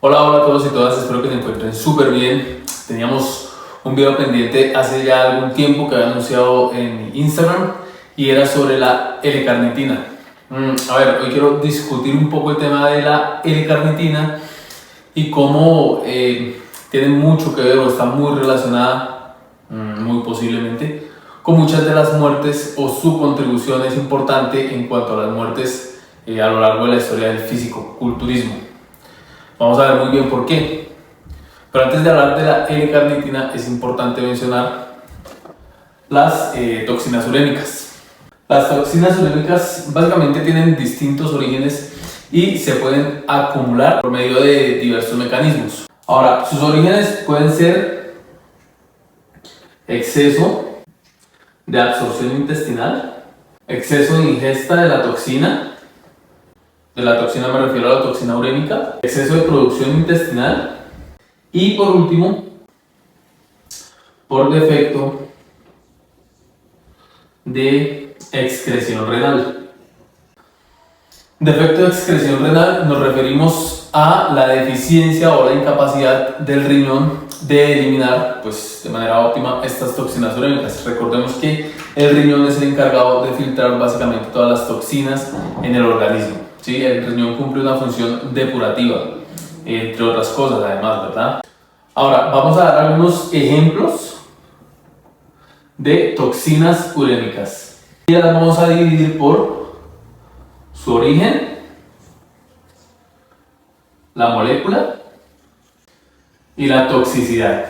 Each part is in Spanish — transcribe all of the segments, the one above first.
Hola, hola a todos y todas, espero que se encuentren súper bien. Teníamos un video pendiente hace ya algún tiempo que había anunciado en Instagram y era sobre la L-carnitina. A ver, hoy quiero discutir un poco el tema de la L-carnitina y cómo tiene mucho que ver o está muy relacionada, muy posiblemente, con muchas de las muertes o su contribución es importante en cuanto a las muertes a lo largo de la historia del físico-culturismo. Vamos a ver muy bien por qué. Pero antes de hablar de la L-carnitina es importante mencionar las toxinas urémicas. Las toxinas urémicas básicamente tienen distintos orígenes y se pueden acumular por medio de diversos mecanismos. Ahora, sus orígenes pueden ser exceso de absorción intestinal, exceso de ingesta de la toxina me refiero a la toxina urémica, exceso de producción intestinal y por último, por defecto de excreción renal. Defecto de excreción renal nos referimos a la deficiencia o la incapacidad del riñón de eliminar de manera óptima estas toxinas urémicas. Recordemos que el riñón es el encargado de filtrar básicamente todas las toxinas en el organismo. ¿Sí? El riñón cumple una función depurativa, entre otras cosas además, ¿verdad? Ahora, vamos a dar algunos ejemplos de toxinas urémicas. Y las vamos a dividir por su origen, la molécula y la toxicidad.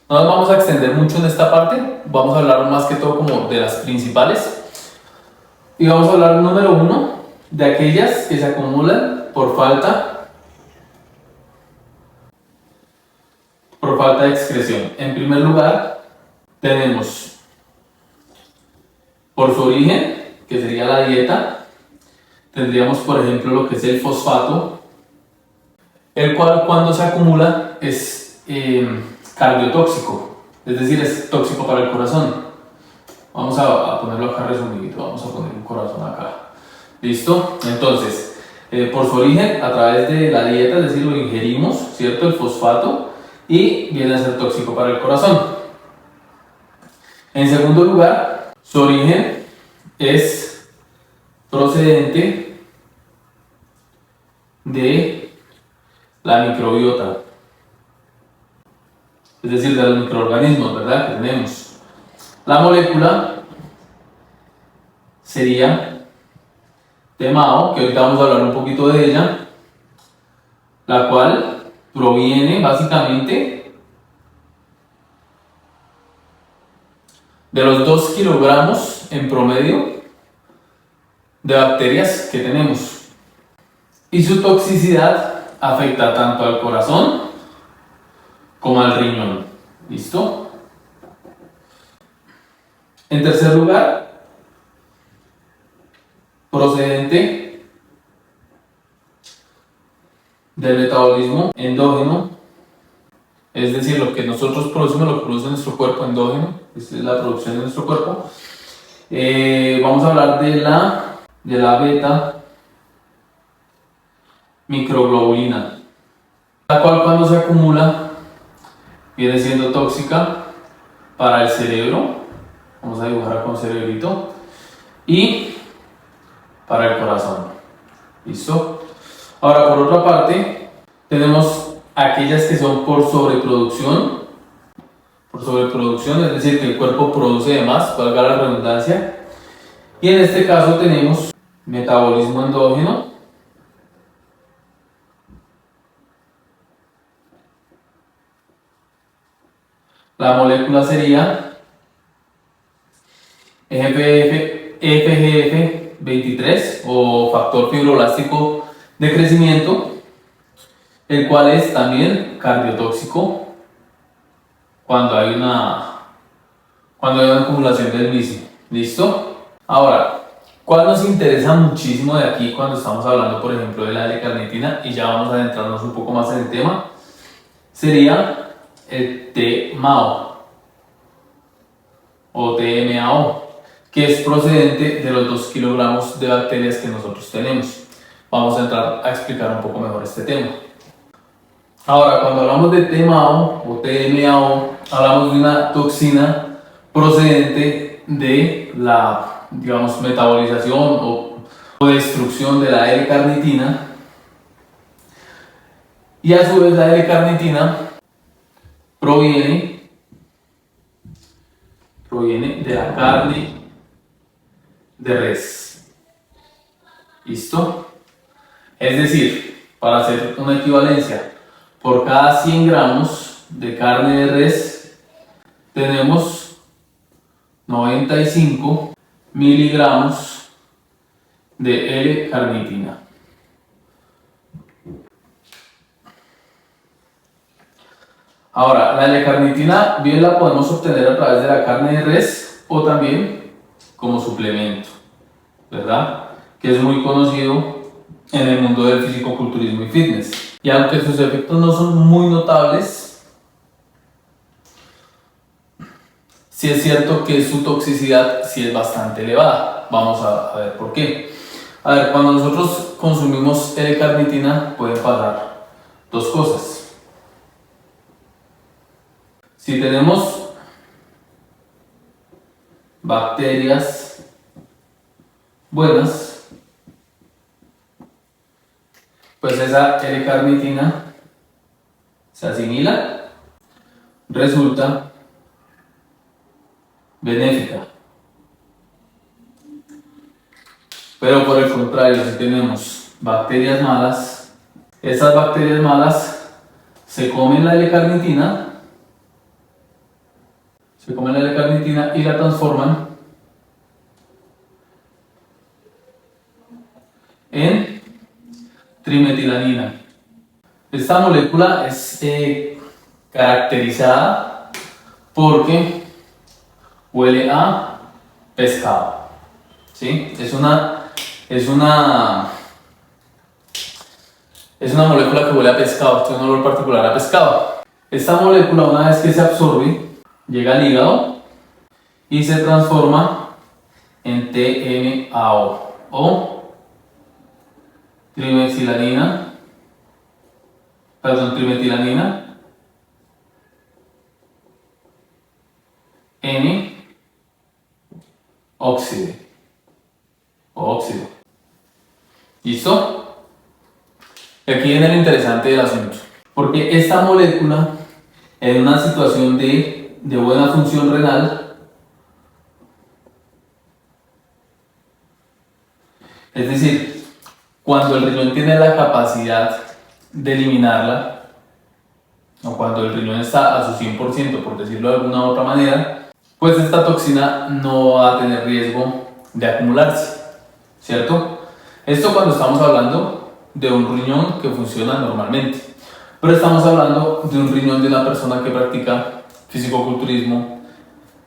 No nos vamos a extender mucho en esta parte, vamos a hablar más que todo como de las principales. Y vamos a hablar número 1 de aquellas que se acumulan por falta de excreción. En primer lugar, tenemos por su origen, que sería la dieta, tendríamos por ejemplo lo que es el fosfato, el cual cuando se acumula es cardiotóxico, es decir, es tóxico para el corazón. Vamos a ponerlo acá resumidito, vamos a poner un corazón acá. ¿Listo? Entonces, por su origen, a través de la dieta, es decir, lo ingerimos, ¿cierto? El fosfato, y viene a ser tóxico para el corazón. En segundo lugar, su origen es procedente de la microbiota, es decir, de los microorganismos, ¿verdad? Que tenemos. La molécula sería TMAO, que ahorita vamos a hablar un poquito de ella, la cual proviene básicamente de los 2 kilogramos en promedio de bacterias que tenemos. Y su toxicidad afecta tanto al corazón como al riñón. ¿Listo? En tercer lugar, procedente del metabolismo endógeno, es decir, lo que nosotros producimos lo que produce nuestro cuerpo endógeno, esta es la producción de nuestro cuerpo. Vamos a hablar de la beta microglobulina, la cual cuando se acumula viene siendo tóxica para el cerebro, vamos a dibujar acá un cerebrito, y para el corazón. ¿Listo? Ahora, por otra parte, tenemos aquellas que son por sobreproducción, es decir, que el cuerpo produce de más, valga la redundancia, y en este caso tenemos metabolismo endógeno, la molécula sería FGF23 o factor fibroblástico de crecimiento, el cual es también cardiotóxico cuando hay una acumulación del mismo. ¿Listo? Ahora, ¿cuál nos interesa muchísimo de aquí cuando estamos hablando, por ejemplo, de la L-carnitina? Y ya vamos a adentrarnos un poco más en el tema. Sería el TMAO o TMAO, que es procedente de los 2 kilogramos de bacterias que nosotros tenemos. vamos a entrar a explicar un poco mejor este tema. Ahora, cuando hablamos de TMAO o TMAO, hablamos de una toxina procedente de la, digamos, metabolización o destrucción de la L-carnitina, y a su vez la L-carnitina proviene de la carne de res. ¿Listo? Es decir, para hacer una equivalencia, por cada 100 gramos de carne de res tenemos 95 miligramos de L-carnitina. Ahora, la L-carnitina bien la podemos obtener a través de la carne de res o también como suplemento, ¿verdad? Que es muy conocido en el mundo del fisicoculturismo y fitness. Y aunque sus efectos no son muy notables, sí es cierto que su toxicidad sí es bastante elevada. Vamos a ver por qué. A ver, cuando nosotros consumimos L-carnitina pueden pasar dos cosas. Si tenemos bacterias buenas, pues esa L-carnitina se asimila, resulta benéfica. Pero por el contrario, si tenemos bacterias malas, esas bacterias malas se comen la L-carnitina y la transforman en trimetilanina. Esta molécula es caracterizada porque huele a pescado, ¿sí? Es una molécula que huele a pescado, tiene un olor particular a pescado. Esta molécula, una vez que se absorbe, llega al hígado y se transforma en TMAO o trimetilanina N-óxido o óxido. ¿Listo? Aquí viene lo interesante del asunto, porque esta molécula en una situación de buena función renal, es decir, cuando el riñón tiene la capacidad de eliminarla, o cuando el riñón está a su 100%, por decirlo de alguna u otra manera, pues esta toxina no va a tener riesgo de acumularse, ¿cierto? Esto cuando estamos hablando de un riñón que funciona normalmente, pero estamos hablando de un riñón de una persona que practica fisicoculturismo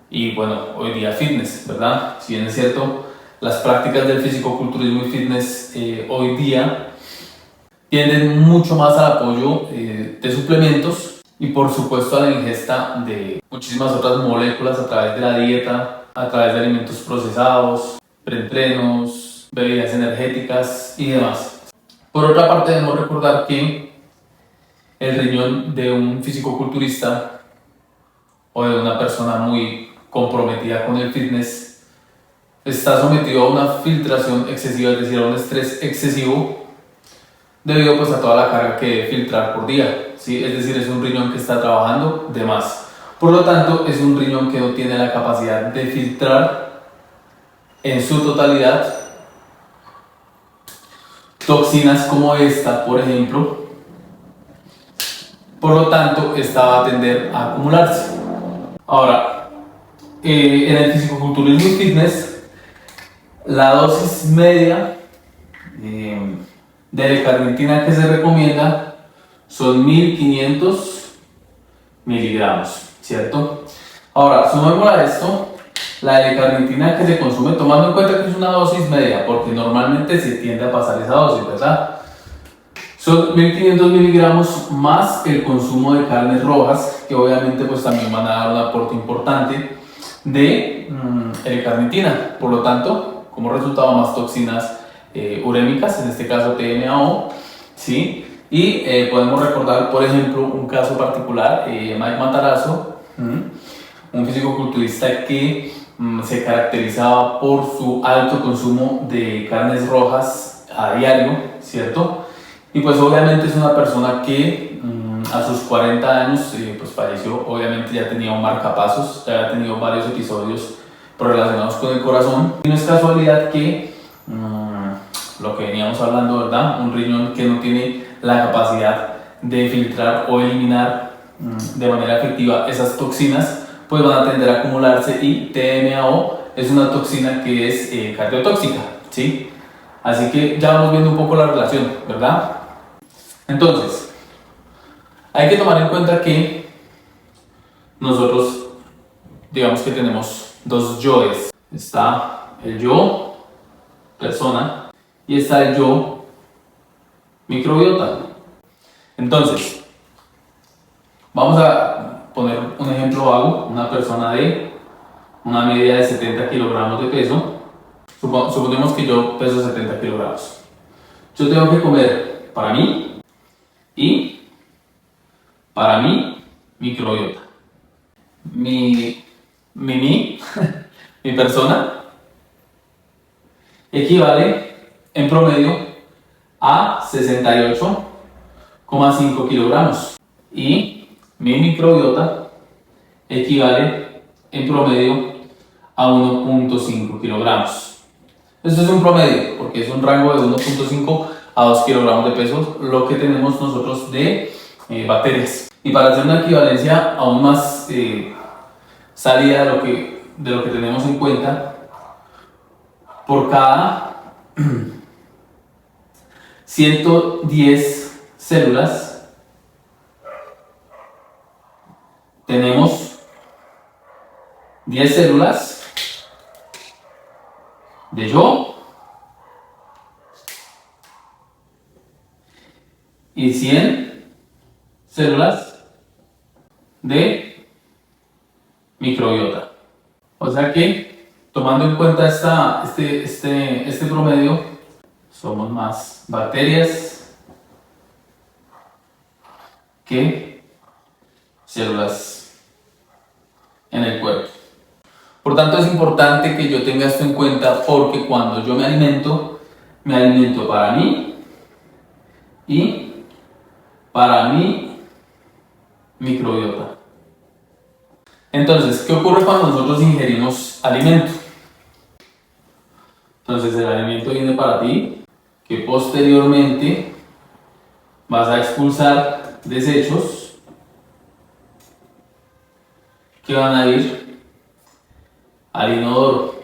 y bueno, hoy día fitness, ¿verdad? Si bien es cierto, las prácticas del fisicoculturismo y fitness hoy día tienden mucho más al apoyo de suplementos y por supuesto a la ingesta de muchísimas otras moléculas a través de la dieta, a través de alimentos procesados, preentrenos, bebidas energéticas y demás. Por otra parte, debemos recordar que el riñón de un fisicoculturista o de una persona muy comprometida con el fitness está sometido a una filtración excesiva, es decir, a un estrés excesivo debido pues a toda la carga que debe filtrar por día, ¿sí? Es decir, es un riñón que está trabajando de más. Por lo tanto, es un riñón que no tiene la capacidad de filtrar en su totalidad toxinas como esta, por ejemplo. Por lo tanto, esta va a tender a acumularse. Ahora, en el fisicoculturismo y fitness, la dosis media de L-carnitina que se recomienda son 1500 miligramos, ¿cierto? Ahora, sumemos a esto la L-carnitina que se consume, tomando en cuenta que es una dosis media, porque normalmente se tiende a pasar esa dosis, ¿verdad? Son 1500 miligramos más el consumo de carnes rojas, que obviamente pues también van a dar un aporte importante de L-carnitina. Por lo tanto, como resultado, más toxinas urémicas, en este caso TMAO, ¿sí? Y podemos recordar, por ejemplo, un caso particular, Mike Matarazzo, un fisicoculturista que se caracterizaba por su alto consumo de carnes rojas a diario, ¿cierto? Y pues obviamente es una persona que a sus 40 años pues falleció. Obviamente ya tenía un marcapasos, ya había tenido varios episodios relacionados con el corazón. Y no es casualidad que lo que veníamos hablando, ¿verdad? Un riñón que no tiene la capacidad de filtrar o eliminar de manera efectiva esas toxinas, pues van a tender a acumularse, y TMAO es una toxina que es cardiotóxica, ¿sí? Así que ya vamos viendo un poco la relación, ¿verdad? Entonces, hay que tomar en cuenta que nosotros, digamos que tenemos dos yoes. Está el yo, persona, y está el yo, microbiota. Entonces, vamos a poner un ejemplo vago. Una persona de una media de 70 kilogramos de peso. Suponemos que yo peso 70 kilogramos. Yo tengo que comer para mí y para mi microbiota. Mi persona equivale en promedio a 68,5 kilogramos y mi microbiota equivale en promedio a 1,5 kilogramos. Esto es un promedio porque es un rango de 1,5 a 2 kilogramos de peso lo que tenemos nosotros de bacterias. Y para hacer una equivalencia aún más salida de lo que tenemos en cuenta, por cada 110 células tenemos 10 células de yo y 100 células de microbiota. O sea que, tomando en cuenta este promedio, somos más bacterias que células en el cuerpo. Por tanto, es importante que yo tenga esto en cuenta, porque cuando yo me alimento para mí y para mi microbiota. Entonces, ¿qué ocurre cuando nosotros ingerimos alimento? Entonces, el alimento viene para ti, que posteriormente vas a expulsar desechos que van a ir al inodoro.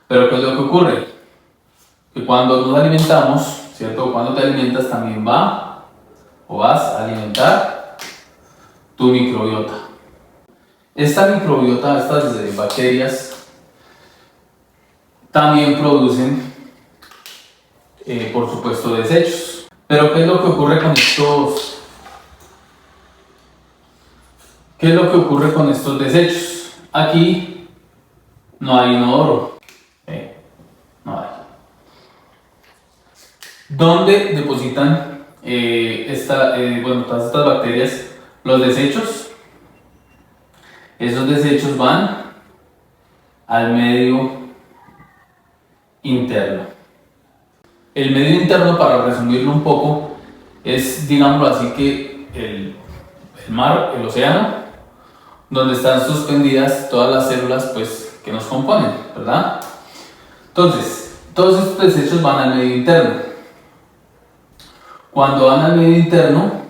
Pero ¿qué es lo que ocurre? Que cuando nos alimentamos, ¿cierto? Cuando te alimentas también vas a alimentar tu microbiota. Esta microbiota, estas bacterias, también producen, por supuesto, desechos. Pero ¿qué es lo que ocurre con estos? ¿Qué es lo que ocurre con estos desechos? Aquí no hay inodoro. No hay. ¿Dónde depositan todas estas bacterias los desechos? Esos desechos van al medio interno. El medio interno, para resumirlo un poco, es, digámoslo así, que el mar, el océano, donde están suspendidas todas las células pues, que nos componen, ¿verdad? Entonces, todos estos desechos van al medio interno. Cuando van al medio interno,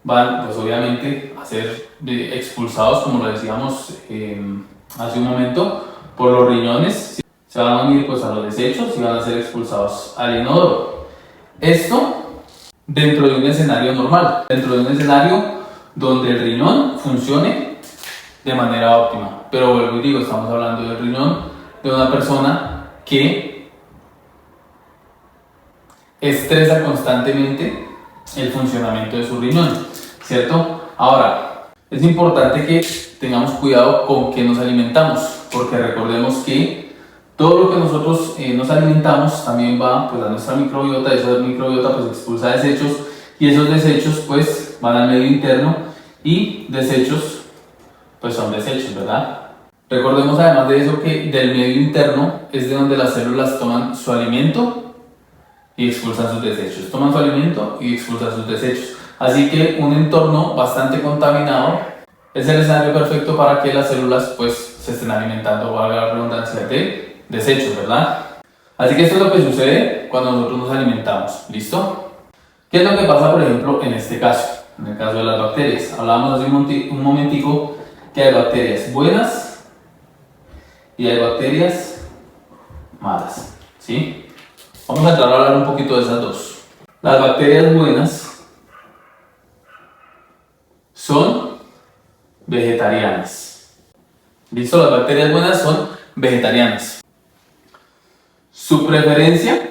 van pues obviamente a ser expulsados, como lo decíamos hace un momento, por los riñones. Se van a unir pues a los desechos y van a ser expulsados al inodoro. Esto dentro de un escenario normal, dentro de un escenario donde el riñón funcione de manera óptima. Pero vuelvo y digo, estamos hablando del riñón de una persona que estresa constantemente el funcionamiento de su riñón, ¿cierto? Ahora, es importante que tengamos cuidado con qué nos alimentamos, porque recordemos que Todo lo que nosotros nos alimentamos también va pues, a nuestra microbiota, esa microbiota pues expulsa desechos y esos desechos pues van al medio interno y desechos pues son desechos, ¿verdad? Recordemos además de eso que del medio interno es de donde las células toman su alimento y expulsan sus desechos. Toman su alimento y expulsan sus desechos. Así que un entorno bastante contaminado es el escenario perfecto para que las células pues se estén alimentando, valga la redundancia, de desechos, ¿verdad? Así que esto es lo que sucede cuando nosotros nos alimentamos, ¿listo? ¿Qué es lo que pasa, por ejemplo, en este caso? En el caso de las bacterias. Hablábamos hace un momentico que hay bacterias buenas y hay bacterias malas, ¿sí? Vamos a entrar a hablar un poquito de esas dos. Las bacterias buenas son vegetarianas. ¿Listo? Las bacterias buenas son vegetarianas. Su preferencia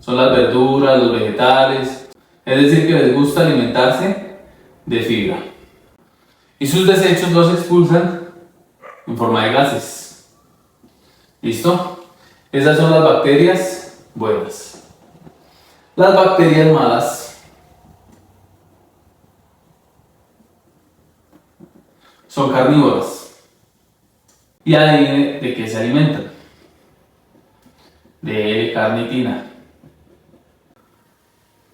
son las verduras, los vegetales, es decir, que les gusta alimentarse de fibra. Y sus desechos los expulsan en forma de gases. ¿Listo? Esas son las bacterias buenas. Las bacterias malas son carnívoras. ¿Y adivine de qué se alimentan? De L-carnitina.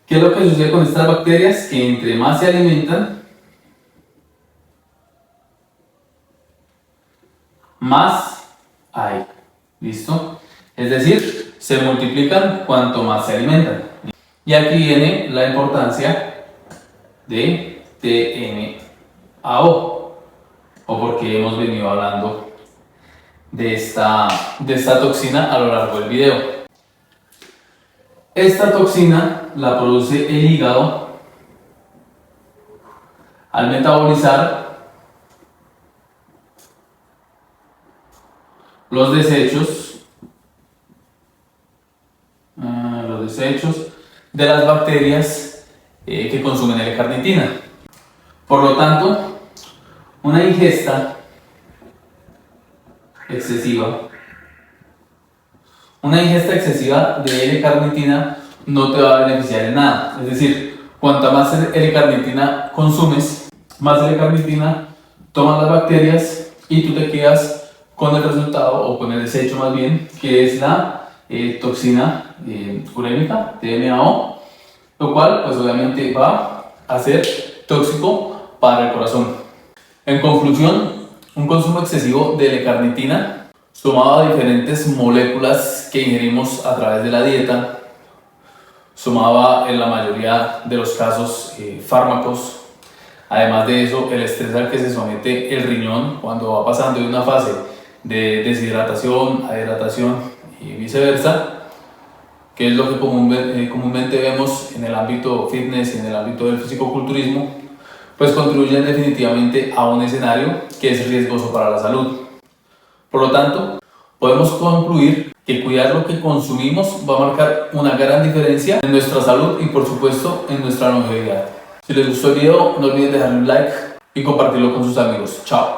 ¿Qué es lo que sucede con estas bacterias? Que entre más se alimentan, más hay. ¿Listo? Es decir, se multiplican cuanto más se alimentan. Y aquí viene la importancia de TMAO, o porque hemos venido hablando de esta toxina a lo largo del video. Esta toxina la produce el hígado al metabolizar los desechos de las bacterias que consumen L-carnitina. Por lo tanto, una ingesta excesiva de L-carnitina no te va a beneficiar en nada. Es decir, cuanta más L-carnitina consumes, más L-carnitina toman las bacterias y tú te quedas con el resultado, o con el desecho más bien, que es la toxina urémica, TMAO, lo cual pues obviamente va a ser tóxico para el corazón. En conclusión, un consumo excesivo de L-carnitina, sumado a diferentes moléculas que ingerimos a través de la dieta, sumado a, en la mayoría de los casos, fármacos. Además de eso, el estrés al que se somete el riñón cuando va pasando de una fase de deshidratación a hidratación y viceversa, que es lo que comúnmente vemos en el ámbito fitness y en el ámbito del fisicoculturismo, pues contribuyen definitivamente a un escenario que es riesgoso para la salud. Por lo tanto, podemos concluir que cuidar lo que consumimos va a marcar una gran diferencia en nuestra salud y por supuesto en nuestra longevidad. Si les gustó el video, no olviden dejarle un like y compartirlo con sus amigos. Chao.